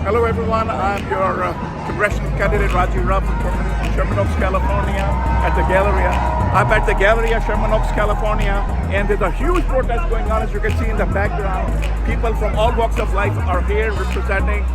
Hello everyone, I'm your congressional candidate Rajiv Rao from Sherman Oaks, California at the Galleria. I'm at the Galleria, Sherman Oaks, California, and there's a huge protest going on, as you can see in the background. People from all walks of life are here representing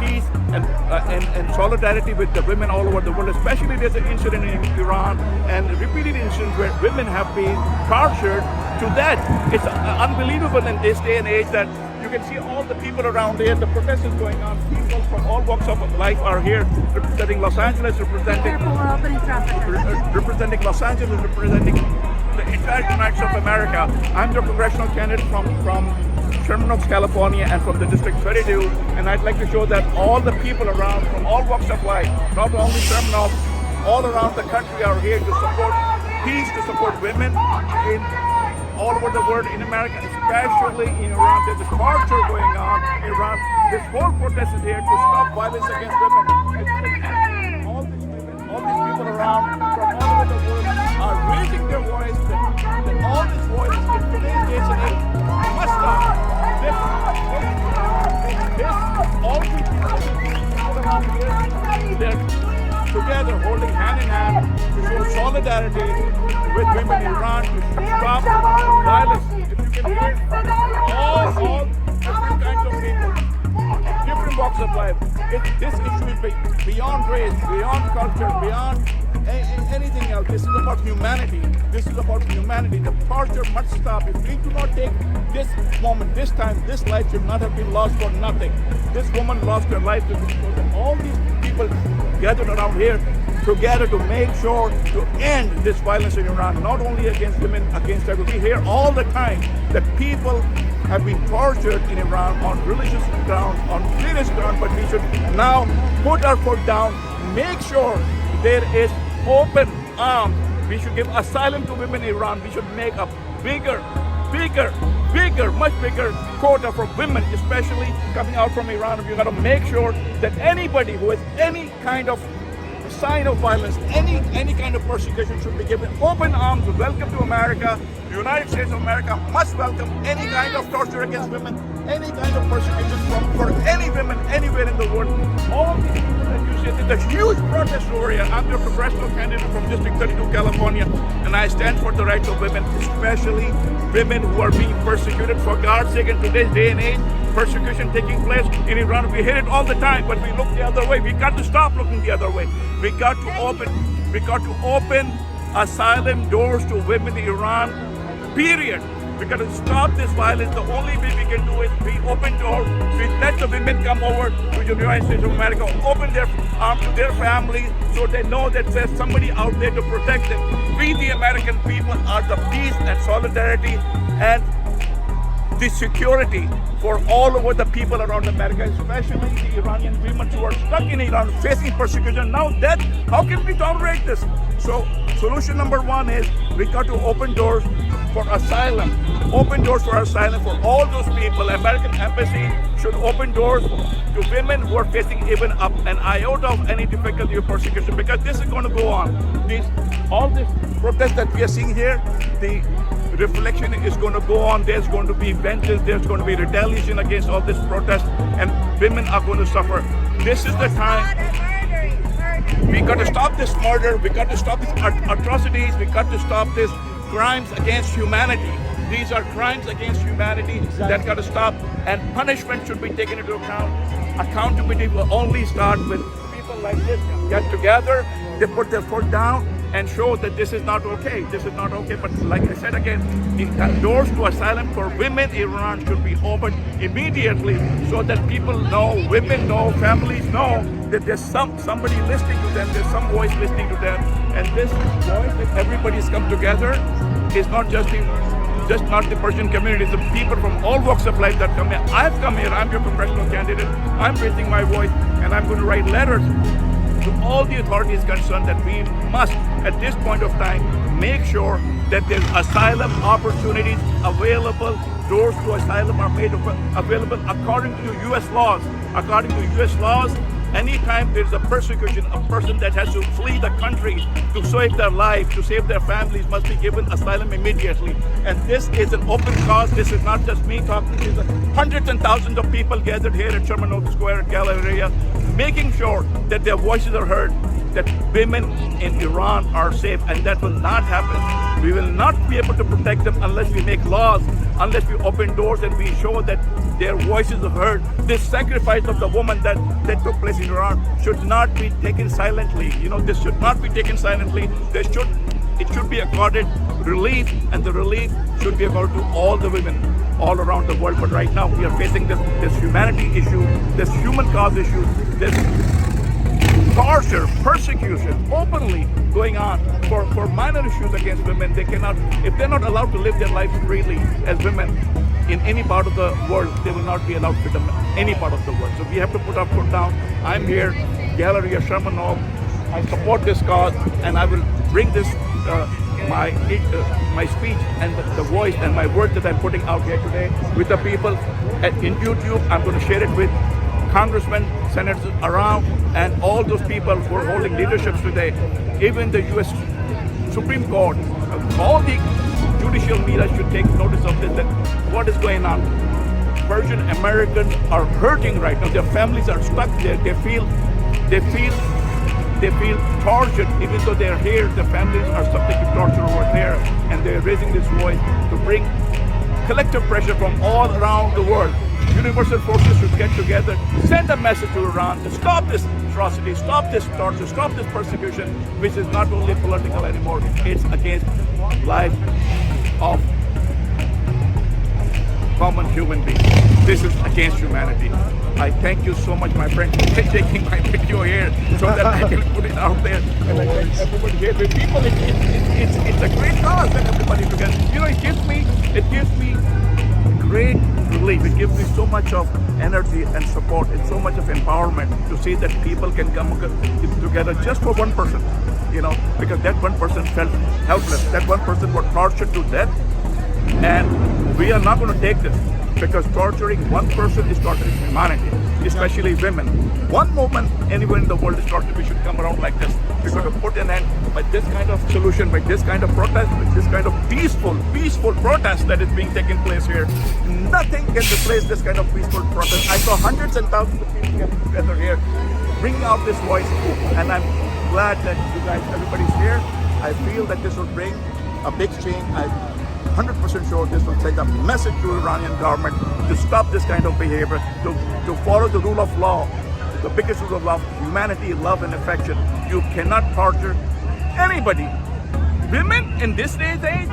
peace and solidarity with the women all over the world. Especially there's an incident in Iran and repeated incidents where women have been tortured to death. It's unbelievable in this day and age that you can see all the people around here. The protest is going on. People from all walks of life are here, representing Los Angeles, representing Los Angeles, representing the entire United States of America. I'm the congressional candidate from Sherman Oaks, California, and from the District 32. And I'd like to show that all the people around from all walks of life, not only Sherman Oaks, all around the country are here to support peace, to support women in all over the world, in America, especially in Iran. There's a torture going on in Iran. This whole protest is here to stop violence against women. And all these women, all these people around from all over the world are raising their voice that all this voice in today's days and age must stop. All these people around here, they're together, holding hand in hand to show solidarity with women in Iran to stop violence. If you can hear all different kinds of people, different walks of life. This issue is beyond race, beyond culture, beyond anything else. This is about humanity. This is about humanity. The torture must stop. If we do not take this moment, this time, this life should not have been lost for nothing. This woman lost her life to all these people gathered around here together to make sure to end this violence in Iran, not only against women, against everyone. We hear all the time that people have been tortured in Iran on religious grounds, on religious grounds, but we should now put our foot down, make sure there is open arms. We should give asylum to women in Iran. We should make a bigger, much bigger quota for women, especially coming out from Iran. We've got to make sure that anybody who has any kind of sign of violence, any kind of persecution should be given open arms. Welcome to America. The United States of America must welcome any kind of torture against women, any kind of persecution for any women anywhere in the world. All these people that you see, there's a huge protest over here. I'm your congressional candidate from District 32, California, and I stand for the rights of women, especially women who are being persecuted. For God's sake, in today's day and age, persecution taking place in Iran. We hear it all the time, but we look the other way. We got to stop looking the other way. We got to open asylum doors to women in Iran, period. We got to stop this violence. The only way we can do it, we open doors. We let the women come over to the United States of America, open their arms to their families so they know that there's somebody out there to protect them. We, the American people, are the peace and solidarity and the security for all over the people around America, especially the Iranian women who are stuck in Iran facing persecution. Now that, how can we tolerate this? So solution number one is we got to open doors for asylum. Open doors for asylum for all those people. American embassy should open doors to women who are facing even an iota of any difficulty or persecution, because this is going to go on. All this protest that we are seeing here, the reflection is going to go on. There's going to be vengeance. There's going to be retaliation against all this protest, and women are going to suffer. This is the time. We got to stop this murder. We got to stop these atrocities. We got to stop these crimes against humanity. These are crimes against humanity that got to stop, and punishment should be taken into account. Accountability will only start with people like this get together. They put their foot down and show that this is not okay. This is not okay. But like I said again, the doors to asylum for women in Iran should be opened immediately so that people know, women know, families know that there's somebody listening to them, there's some voice listening to them. And this voice that everybody's come together is not just not the Persian community, it's the people from all walks of life that come here. I've come here, I'm your congressional candidate, I'm raising my voice, and I'm going to write letters to all the authorities concerned that we must, at this point of time, make sure that there's asylum opportunities available. Doors to asylum are made available according to U.S. laws. According to U.S. laws, Anytime there's a persecution, a person that has to flee the country to save their life, to save their families, must be given asylum immediately. And this is an open cause. This is not just me talking. There's hundreds and thousands of people gathered here at Sherman Oaks Square, Galleria, making sure that their voices are heard, that women in Iran are safe, and that will not happen. We will not be able to protect them unless we make laws, unless we open doors and we show that their voices are heard. This sacrifice of the woman that took place in Iran should not be taken silently. This should not be taken silently. It should be accorded relief, and the relief should be accorded to all the women all around the world. But right now we are facing this humanity issue, this human cause issue, this torture, persecution openly going on for minor issues against women. They cannot, if they're not allowed to live their lives freely as women in any part of the world, they will not be allowed freedom in any part of the world. So we have to put our foot down. I'm here, Galleria Sherman Oaks. I support this cause, and I will bring this my speech and the voice and my words that I'm putting out here today with the people in YouTube. I'm going to share it with congressmen, senators around, and all those people who are holding leaderships today, even the U.S. Supreme Court. All the judicial media should take notice of this, that what is going on. Persian Americans are hurting right now. Their families are stuck there. They feel tortured. Even though they're here, the families are subject to torture over there, and they're raising this voice to bring collective pressure from all around the world. Universal forces should get together, send a message to Iran to stop this atrocity, stop this torture, stop this persecution, which is not only political anymore, it's against life of common human beings. This is against humanity. I thank you so much, my friend, for taking my video here so that I can put it out there. And I thank everybody here. The people, it's a great cause that everybody together. It gives me great relief. It gives me so much of energy and support and so much of empowerment to see that people can come together just for one person, because that one person felt helpless. That one person was tortured to death, and we are not going to take this, because torturing one person is torturing humanity, especially women. One moment anywhere in the world is tortured, we should come around like this. We're going to put an end by this kind of solution, by this kind of protest, by this kind of peaceful protest that is being taken place here. Nothing can replace this kind of peaceful protest. I saw hundreds and thousands of people getting together here, bringing out this voice, and I'm glad that you guys, everybody's here. I feel that this will bring a big change. I'm 100% sure this will send a message to the Iranian government to stop this kind of behavior, to follow the rule of law, the biggest rule of law, humanity, love, and affection. You cannot torture anybody. Women in this day and age,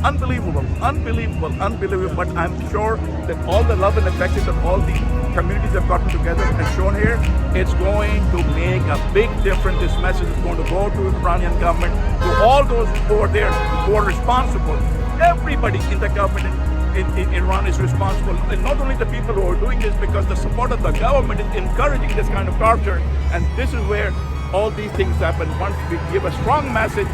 unbelievable. But I'm sure that all the love and affection that all the communities have gotten together and shown here, it's going to make a big difference. This message is going to go to the Iranian government, to all those who are there, who are responsible. Everybody in the government in Iran is responsible, and not only the people who are doing this, because the support of the government is encouraging this kind of torture. And this is where all these things happen. Once we give a strong message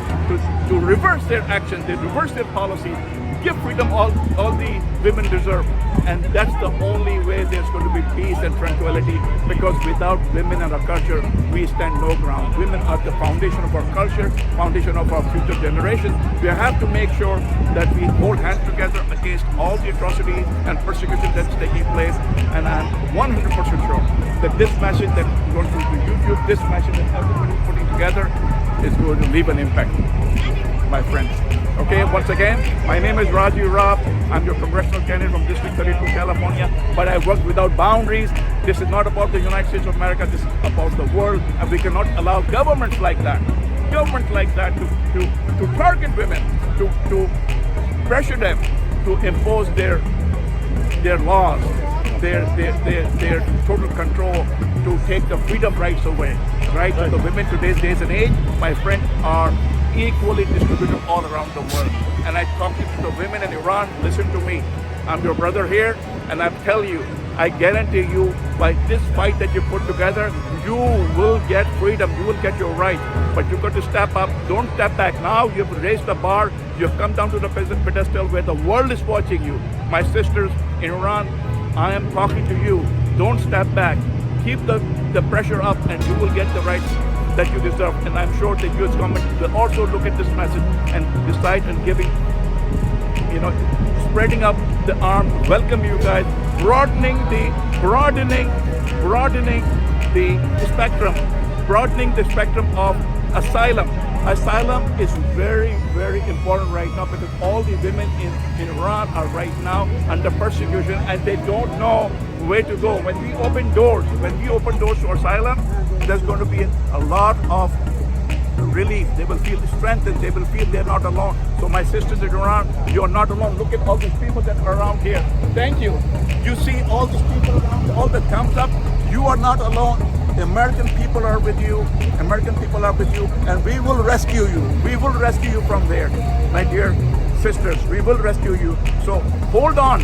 to reverse their actions, they reverse their policy, give freedom all the women deserve. And that's the only way there's going to be peace and tranquility, because without women and our culture, we stand no ground. Women are the foundation of our culture, foundation of our future generations. We have to make sure that we hold hands together against all the atrocities and persecution that's taking place. And I'm 100% sure that this message that goes to YouTube, this message that everybody's putting together is going to leave an impact, my friends. Okay, once again, my name is Rajiv Rao. I'm your congressional candidate from District 32, California, but I work without boundaries. This is not about the United States of America, this is about the world, and we cannot allow governments like that to target women, to pressure them to impose their laws, their total control, to take the freedom rights away. Right? So the women today's days and age, my friend, are equally distributed all around the world. And I talk to the women in Iran, listen to me. I'm your brother here, and I tell you, I guarantee you, by this fight that you put together, you will get freedom, you will get your rights. But you've got to step up, don't step back. Now you've raised the bar, you've come down to the pedestal where the world is watching you. My sisters in Iran, I am talking to you. Don't step back. keep the pressure up, and you will get the rights that you deserve. And I'm sure the US government will also look at this message and decide on giving, spreading up the arm, welcome you guys, broadening the spectrum of asylum. Asylum is very, very important right now because all the women in Iran are right now under persecution and they don't know where to go. When we open doors to asylum, there's going to be a lot of relief. They will feel strengthened. They will feel they're not alone. So my sisters in Iran, you're not alone. Look at all these people that are around here. Thank you. You see all these people around, all the thumbs up. You are not alone. The American people are with you. American people are with you, and we will rescue you. We will rescue you from there, my dear sisters. We will rescue you. So hold on,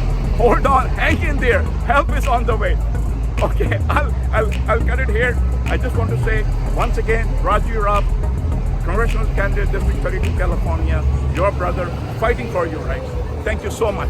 hang in there. Help is on the way. Okay, I'll cut it here. I just want to say once again, Raju Rao, congressional candidate, District 32, California, your brother, fighting for your rights. Thank you so much.